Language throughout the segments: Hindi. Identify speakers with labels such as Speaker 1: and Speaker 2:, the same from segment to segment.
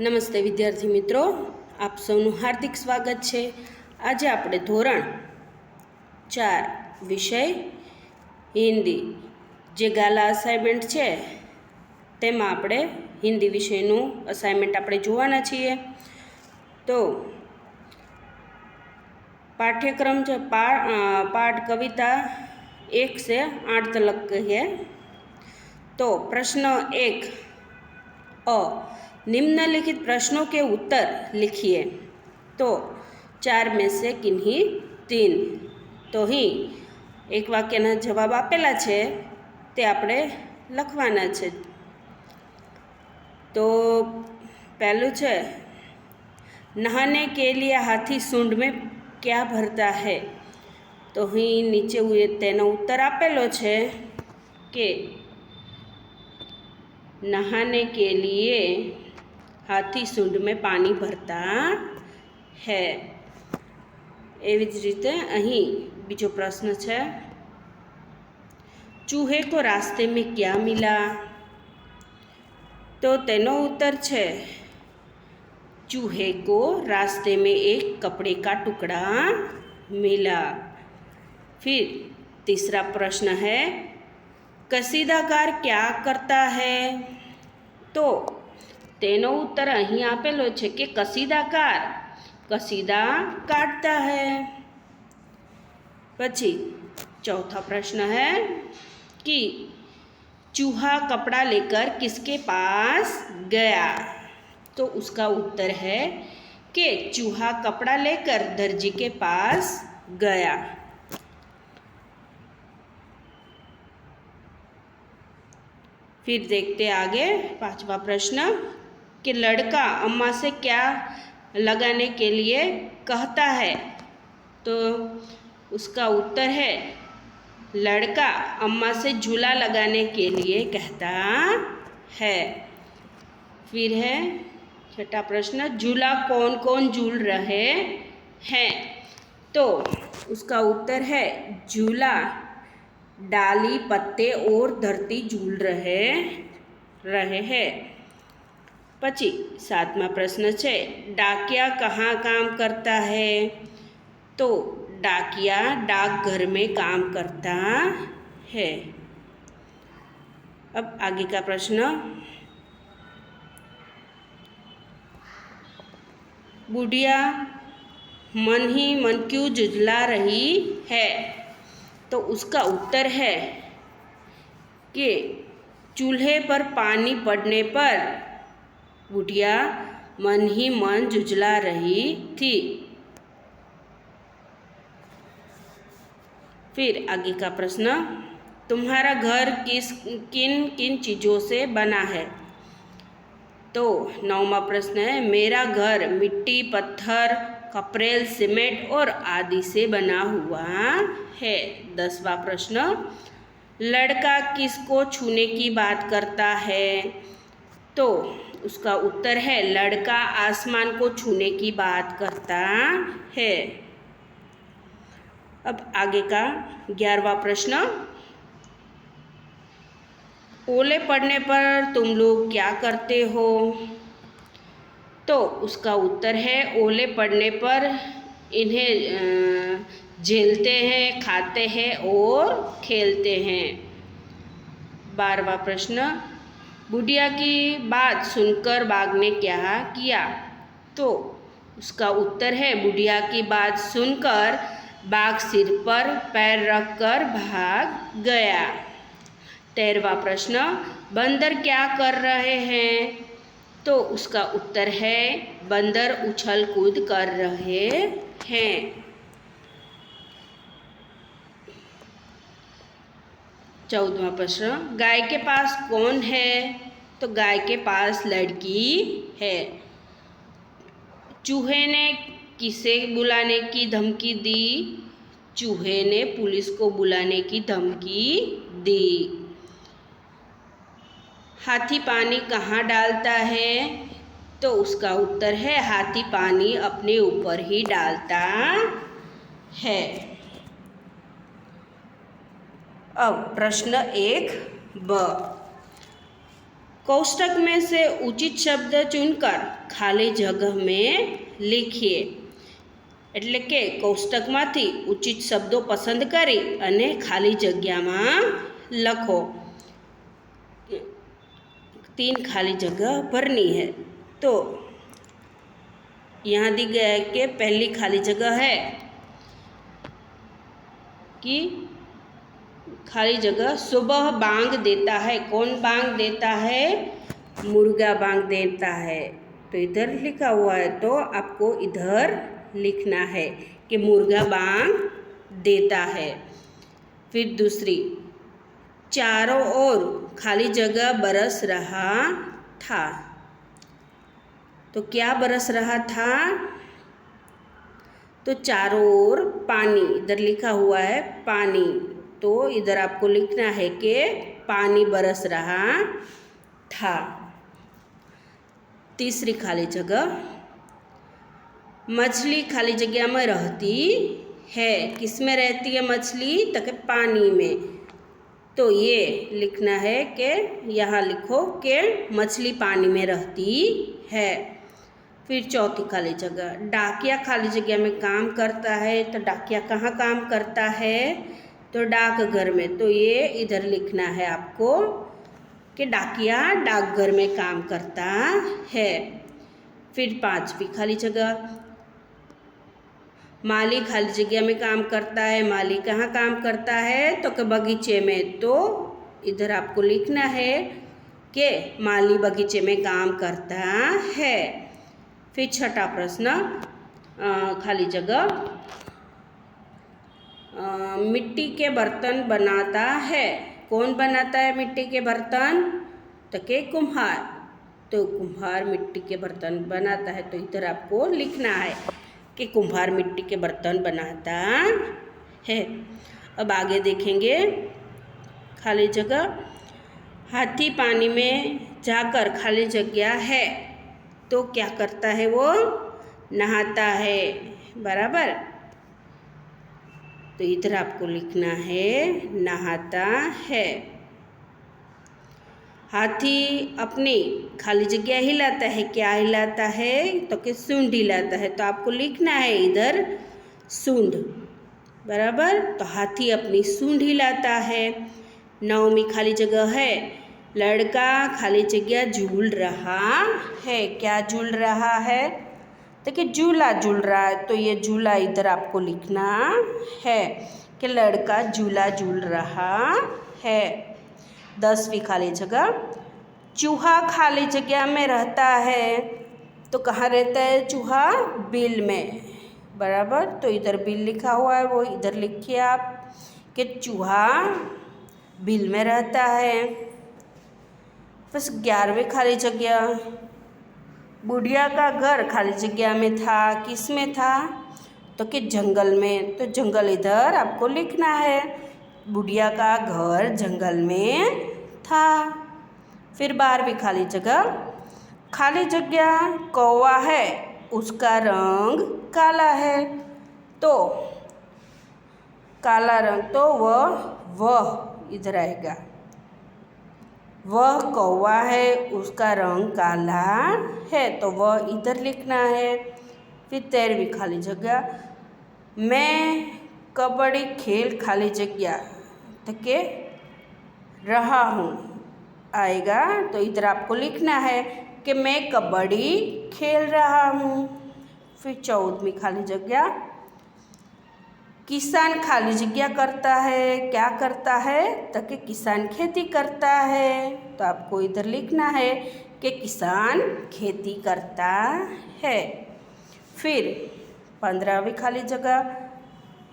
Speaker 1: નમસ્તે વિદ્યાર્થી મિત્રો, આપ સૌનું હાર્દિક સ્વાગત છે। આજે આપણે ધોરણ 4 વિષય હિન્દી જે ગાલા અસાઇનમેન્ટ છે તેમાં આપણે હિન્દી વિષયનું અસાઇનમેન્ટ આપણે જોવાના છીએ। તો पाठ्यक्रम છે पाठ कविता 1 से 8 तक कहिए। तो प्रश्न 1 अ निम्नलिखित प्रश्नों के उत्तर लिखिए। तो 4 में से किन्हीं 3 तो ही एक वाक्यना जवाब आपेला छे ते आपणे लखवाना छे। तो पहलू छे नहाने के लिए हाथी सूंड में क्या भरता है। तो ही नीचे तेनो उत्तर आपेलो छे कि नहाने के लिए हाथी सूंड में पानी भरता है। एवी ज रीते अहीं बीजो प्रश्न है चूहे को रास्ते में क्या मिला। तो तेनो उत्तर है चूहे को रास्ते में एक कपड़े का टुकड़ा मिला। फिर तीसरा प्रश्न है कसीदाकार क्या करता है। तो तेनो उत्तर अहीं आपेलो छे कि कसीदाकार कसीदा काटता है। पछी चौथा प्रश्न है कि चूहा कपड़ा लेकर किसके पास गया। तो उसका उत्तर है कि चूहा कपड़ा लेकर दर्जी के पास गया। फिर देखते आगे पांचवा प्रश्न कि लड़का अम्मा से क्या लगाने के लिए कहता है। तो उसका उत्तर है लड़का अम्मा से झूला लगाने के लिए कहता है। फिर है छठा प्रश्न झूला कौन कौन झूल रहे हैं। तो उसका उत्तर है झूला डाली पत्ते और धरती झूल रहे हैं। पची सातमा प्रश्न है डाकिया कहाँ काम करता है। तो डाकिया डाकघर में काम करता है। अब आगे का प्रश्न बुढ़िया मन ही मन क्यों झुंझला रही है। तो उसका उत्तर है कि चूल्हे पर पानी पड़ने पर बुढ़िया मन ही मन झुंझला रही थी। फिर आगे का प्रश्न तुम्हारा घर किन किन चीज़ों से बना है। तो नौवां प्रश्न है मेरा घर मिट्टी पत्थर कपरेल सीमेंट और आदि से बना हुआ है। 10वां प्रश्न लड़का किसको छूने की बात करता है। तो उसका उत्तर है लड़का आसमान को छूने की बात करता है। अब आगे का 11वां प्रश्न ओले पड़ने पर तुम लोग क्या करते हो। तो उसका उत्तर है ओले पड़ने पर इन्हें झेलते हैं खाते हैं और खेलते हैं। 12वां प्रश्न बुढ़िया की बात सुनकर बाघ ने क्या किया। तो उसका उत्तर है बुढ़िया की बात सुनकर बाघ सिर पर पैर रखकर भाग गया। 13वां प्रश्न बंदर क्या कर रहे हैं। तो उसका उत्तर है बंदर उछल कूद कर रहे हैं। 14वां प्रश्न गाय के पास कौन है। तो गाय के पास लड़की है। चूहे ने किसे बुलाने की धमकी दी। चूहे ने पुलिस को बुलाने की धमकी दी। हाथी पानी कहाँ डालता है। तो उसका उत्तर है हाथी पानी अपने ऊपर ही डालता है। अब प्रश्न 1 ब कोष्टक में से उचित शब्द चुनकर खाली जगह में लिखिए। એટલે કે કોષ્ટકમાંથી ઉચિત શબ્દો પસંદ કરી અને ખાલી જગ્યામાં લખો। 3 खाली जगह भरनी है। तो यहाँ दी गया है कि पहली खाली जगह है कि खाली जगह सुबह बांग देता है। कौन बांग देता है? मुर्गा बांग देता है। तो इधर लिखा हुआ है, तो आपको इधर लिखना है कि मुर्गा बांग देता है। फिर दूसरी, चारों ओर खाली जगह बरस रहा था। तो क्या बरस रहा था? तो चारों ओर पानी, इधर लिखा हुआ है पानी। तो इधर आपको लिखना है कि पानी बरस रहा था। तीसरी खाली जगह, मछली खाली जगह में रहती है। किस में रहती है मछली? तो कि पानी में। तो ये लिखना है कि यहाँ लिखो कि मछली पानी में रहती है। फिर चौथी खाली जगह, डाकिया खाली जगह में काम करता है। तो डाकिया कहाँ काम करता है? तो डाकघर में। तो ये इधर लिखना है आपको कि डाकिया डाकघर में काम करता है। फिर पांचवी खाली जगह, माली खाली जगह में काम करता है। माली कहाँ काम करता है? तो कि बगीचे में। तो इधर आपको लिखना है कि माली बगीचे में काम करता है। फिर छठा प्रश्न, खाली जगह, मिट्टी के बर्तन बनाता है। कौन बनाता है मिट्टी के बर्तन? तो कि कुम्हार। तो कुम्हार मिट्टी के बर्तन बनाता है। तो इधर आपको लिखना है कि कुम्हार मिट्टी के बर्तन बनाता है। अब आगे देखेंगे खाली जगह, हाथी पानी में जाकर खाली जगह है। तो क्या करता है वो? नहाता है। बराबर। तो इधर आपको लिखना है नहाता है। हाथी अपनी खाली जगह हिलाता है। क्या हिलाता है? तो कि सूंड हिलाता है। तो आपको लिखना है इधर सूंड। बराबर। तो हाथी अपनी सूंड हिलाता है। 9वीं खाली जगह है, लड़का खाली जगह झूल रहा है। क्या झूल रहा है? तो कि झूला झूल रहा है। तो ये झूला इधर आपको लिखना है कि लड़का झूला झूल रहा है। 10वीं खाली जगह, चूहा खाली जगह में रहता है। तो कहाँ रहता है चूहा? बिल में। बराबर। तो इधर बिल लिखा हुआ है, वो इधर लिखिए आप कि चूहा बिल में रहता है। बस 11वीं खाली जगह, बुढ़िया का घर खाली जगह में था। किस में था? तो कि जंगल में। तो जंगल इधर आपको लिखना है, बुढ़िया का घर जंगल में था। फिर 12वीं खाली जगह, कौवा है, उसका रंग काला है। तो काला रंग, तो वह इधर आएगा। वह कौवा है, उसका रंग काला है। तो वह इधर लिखना है। फिर 13वीं खाली जगह, मैं कबड्डी खेल खाली जगह तक रहा हूँ आएगा। तो इधर आपको लिखना है कि मैं कबड्डी खेल रहा हूँ। फिर 14वीं खाली जगह, किसान खाली जगह करता है। क्या करता है? तो कि किसान खेती करता है। तो आपको इधर लिखना है कि किसान खेती करता है। फिर 15वीं खाली जगह,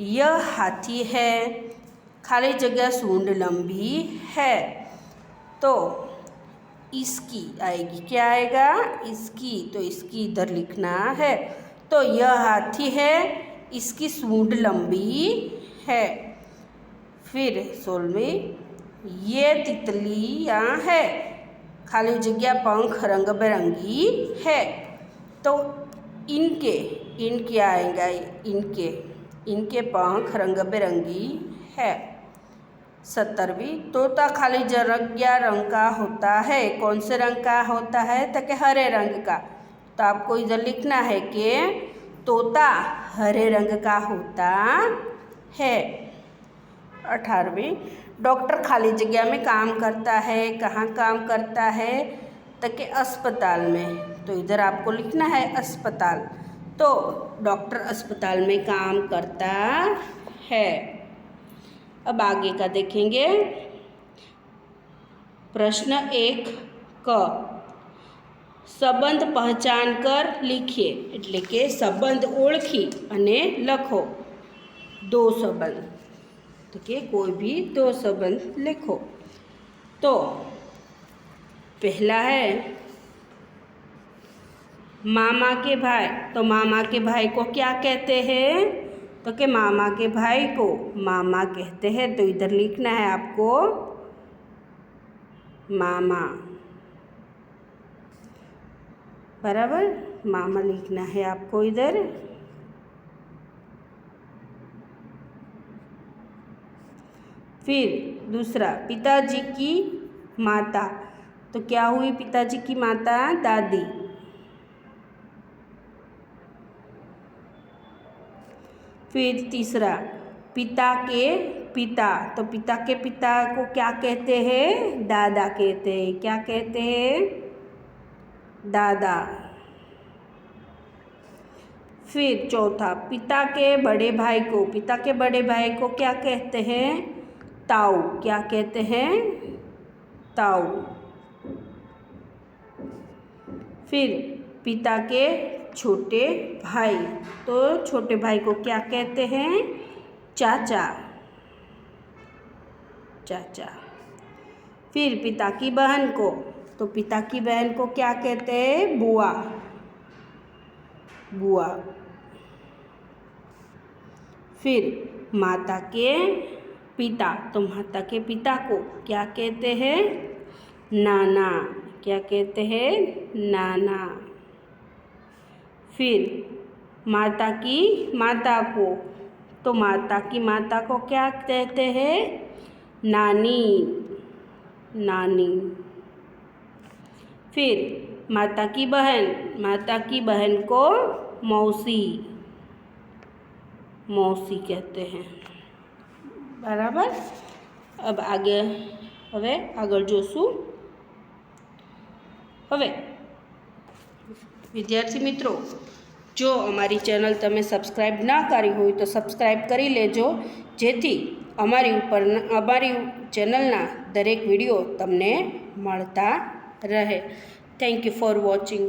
Speaker 1: यह हाथी है, खाली जगह सूंड लंबी है। तो इसकी आएगी। क्या आएगा? इसकी। तो इसकी इधर लिखना है। तो यह हाथी है, इसकी सूंड लंबी है। फिर 16वीं, ये तितलियाँ है, खाली जगह पंख रंग बिरंगी है। तो इनके आएगा, इनके पंख रंग बिरंगी है। 17वीं, तोता खाली जगह रंग का होता है। कौन से रंग का होता है? तो कि हरे रंग का। तो आपको इधर लिखना है कि तोता हरे रंग का होता है। 18वीं, डॉक्टर खाली जगह में काम करता है। कहाँ काम करता है? तो कि अस्पताल में। तो इधर आपको लिखना है अस्पताल। तो डॉक्टर अस्पताल में काम करता है। अब आगे का देखेंगे। प्रश्न 1 क संबंध पहचान कर लिखिए, એટલે કે સંબંધ ઓળખી અને લખો। दो संबंध, तो कि कोई भी दो संबंध लिखो। तो पहला है मामा के भाई। तो मामा के भाई को क्या कहते हैं? तो कि मामा के भाई को मामा कहते हैं। तो इधर लिखना है आपको मामा, बराबर, मामा लिखना है आपको इधर। फिर दूसरा, पिताजी की माता। तो क्या हुई पिताजी की माता? दादी। फिर तीसरा, पिता के पिता। तो पिता के पिता को क्या कहते हैं? दादा कहते हैं। क्या कहते हैं? दादा। फिर चौथा, पिता के बड़े भाई को। पिता के बड़े भाई को क्या कहते हैं? ताऊ। क्या कहते हैं? ताऊ। फिर पिता के छोटे भाई। तो छोटे भाई को क्या कहते हैं? चाचा। चाचा। फिर पिता की बहन को। तो पिता की बहन को क्या कहते हैं? बुआ। बुआ। फिर माता के पिता। तो माता के पिता को क्या कहते हैं? नाना। क्या कहते हैं? नाना। फिर माता की माता को। तो माता की माता को क्या कहते हैं? नानी। नानी। फिर माता की बहन। माता की बहन को मौसी। मौसी कहते हैं, बराबर। अब आगे હવે આગળ જોશું। હવે વિદ્યાર્થી મિત્રો, જો અમારી ચેનલ તમે સબસ્ક્રાઈબ ના કરી હોય તો સબસ્ક્રાઈબ કરી લેજો, જેથી અમારી ચેનલના દરેક વિડીયો તમને મળતા રહે। Thank you for watching.